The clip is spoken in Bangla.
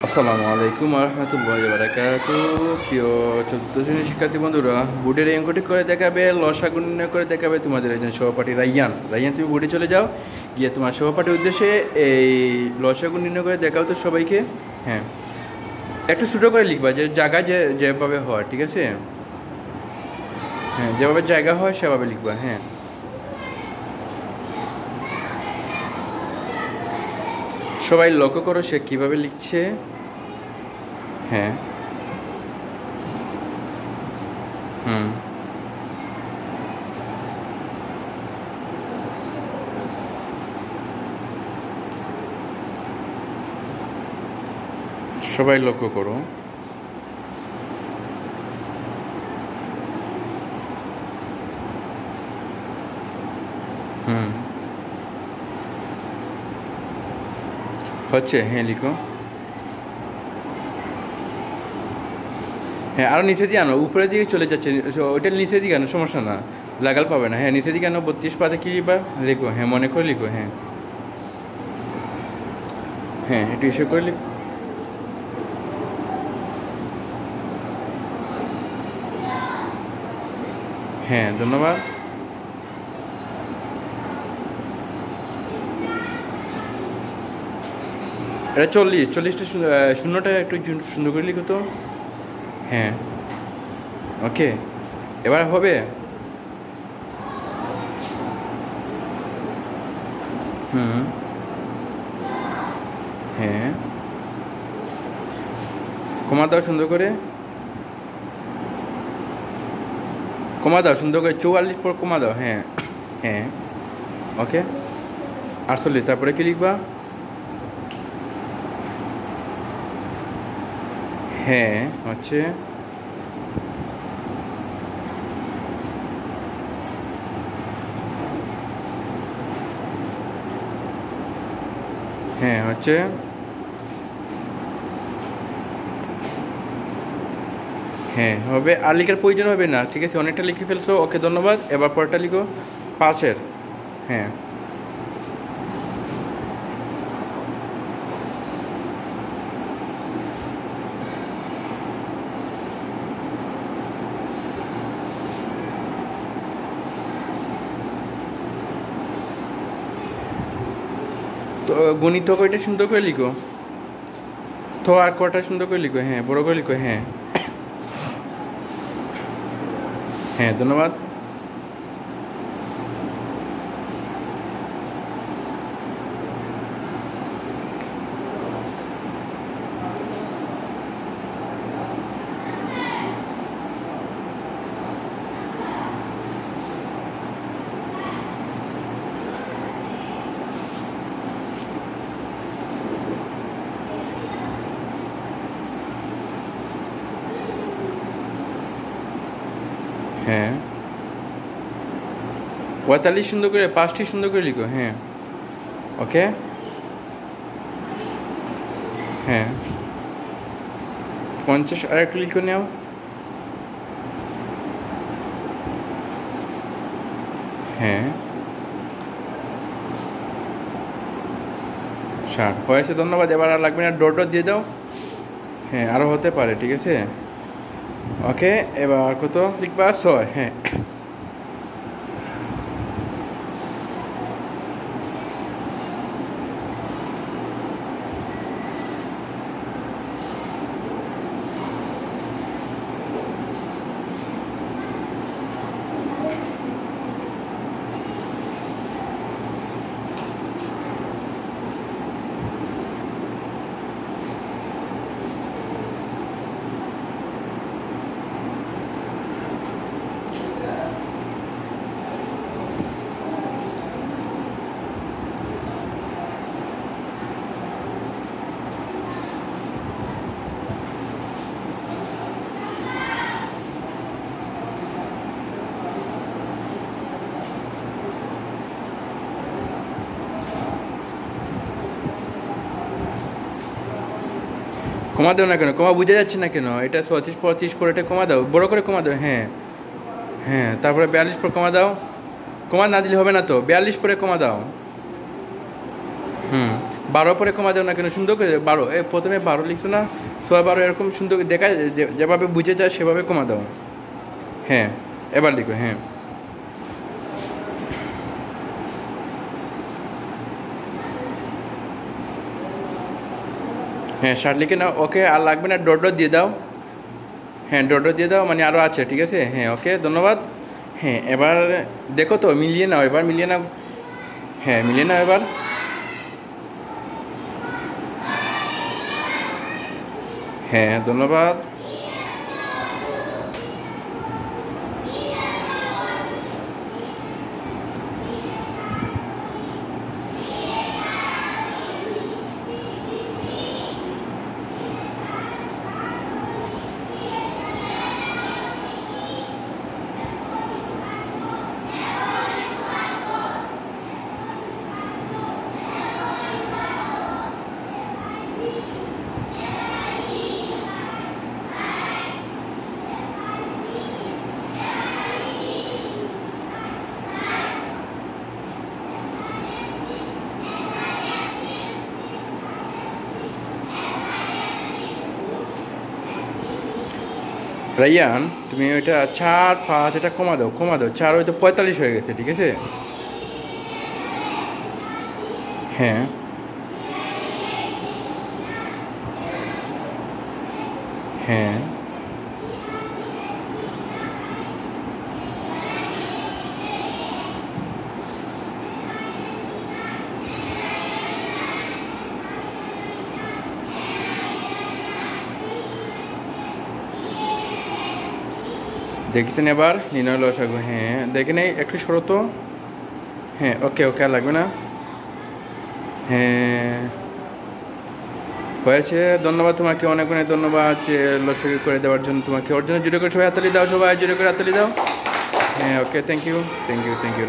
আসসালামু আলাইকুম রহমতুল্লাহ বারাকাতু। প্রিয় চতুর্থ শ্রেণীর শিক্ষার্থী বন্ধুরা, বোর্ডের এই অঙ্কটি করে দেখাবে, লসাগু নির্ণয় করে দেখাবে তোমাদের একজন সহপাঠী রাইয়ান। রাইয়ান, তুমি বোর্ডে চলে যাও, গিয়ে তোমার সহপাঠীর উদ্দেশ্যে এই লসাগু নির্ণয় করে দেখাও তো সবাইকে। হ্যাঁ, একটু ছোটো করে লিখবা, যে জায়গা যেভাবে হয়, ঠিক আছে? হ্যাঁ, যেভাবে জায়গা হয় সেভাবে লিখবা। হ্যাঁ, সবাই লক্ষ্য করো সে কীভাবে লিখছে। হ্যাঁ, হুম, সবাই লক্ষ্য করো। হুম, হচ্ছে, হ্যাঁ লিখো। হ্যাঁ, আরও নিচে দিয়ে আনো, উপরের দিকে চলে যাচ্ছে, ওইটা নিচের দিকে আনো, সমস্যা না, লাগাল পাবে না। হ্যাঁ, নিচের দিকে আনো, 32 পাতে কি বা লিখো। হ্যাঁ, মনে করে লিখো। হ্যাঁ, হ্যাঁ, একটু ইস্যু করে লিখো। হ্যাঁ, ধন্যবাদ। এটা 40টা শূন্যটা একটু সুন্দর করে লিখো তো। হ্যাঁ, ওকে, এবার হবে। হুম, হ্যাঁ, কমা দাও সুন্দর করে, কমা দাও সুন্দর করে, 44 পর কমা দাও। হ্যাঁ, হ্যাঁ, ওকে, 48, তারপরে কি লিখবা? হ্যাঁ, হচ্ছে, হ্যাঁ, হচ্ছে, হ্যাঁ হবে। আর লেখার প্রয়োজন হবে না, ঠিক আছে, অনেকটা লিখে ফেলছো। ওকে, ধন্যবাদ। এবার পরটা লিখো, 5-এর। হ্যাঁ, তো গণিত কয়টা সুন্দর করে লিখো, তো আর কটা সুন্দর করে লিখো। হ্যাঁ, বড় করে লিখো। হ্যাঁ, হ্যাঁ, ধন্যবাদ। হ্যাঁ, 45 সুন্দর করে, 5টি সুন্দর করে লিখো। হ্যাঁ, ওকে, হ্যাঁ, 50 আর একটু লিখে নাও। হ্যাঁ, 60 হয়েছে, ধন্যবাদ। এবার আর লাগবে না, ডট দিয়ে দাও। হ্যাঁ, আরও হতে পারে, ঠিক আছে। ওকে, এবার কত লিখবা? 6। হ্যাঁ, কমা দাও না কেন, কমা বুঝে যাচ্ছে না কেন? এটা 34 35 পর এটা কমা দাও, বড় করে কমা দাও। হ্যাঁ, হ্যাঁ, তারপরে 42 পর কমা দাও। কমা না দিলে হবে না তো, 42 পরে কমা দাও। হুম, 12 পরে কমা দেও না কেন, সুন্দর করে 12, প্রথমে 12 লিখছো না, 6/12 এরকম সুন্দর করে দেখায়, যেভাবে বুঝে যায় সেভাবে কমা দাও। হ্যাঁ, এবার লিখো। হ্যাঁ, হ্যাঁ 60 লিখে নাও। ওকে, আর লাগবে না, ডট ডট দিয়ে দাও। হ্যাঁ, ডট ডট দিয়ে দাও, মানে আরও আছে, ঠিক আছে। হ্যাঁ, ওকে, ধন্যবাদ। হ্যাঁ, এবার দেখো তো, মিলিয়ে নাও, এবার মিলিয়ে নাও। হ্যাঁ, মিলিয়ে নাও এবার। হ্যাঁ, ধন্যবাদ। রাইয়ান, তুমি ওইটা 4, 5 এটা কমা দাও, কমা দাও। 4 হয়তো 45 হয়ে গেছে, ঠিক আছে। হ্যাঁ, হ্যাঁ, দেখেছেন এবার নির্ণয় লসাগু। হ্যাঁ, দেখে নেই, একটু সরো তো। হ্যাঁ, ওকে ওকে, আর লাগবে না। হ্যাঁ, হয়েছে। ধন্যবাদ তোমাকে, অনেক অনেক ধন্যবাদ যে লসাগু করে দেওয়ার জন্য তোমাকে। ওর জন্য জুড়ে করে সবাই হাততালি দাও, সবাই জুড়ে করে হাততালি দাও। হ্যাঁ, okay, thank you, thank you, thank you.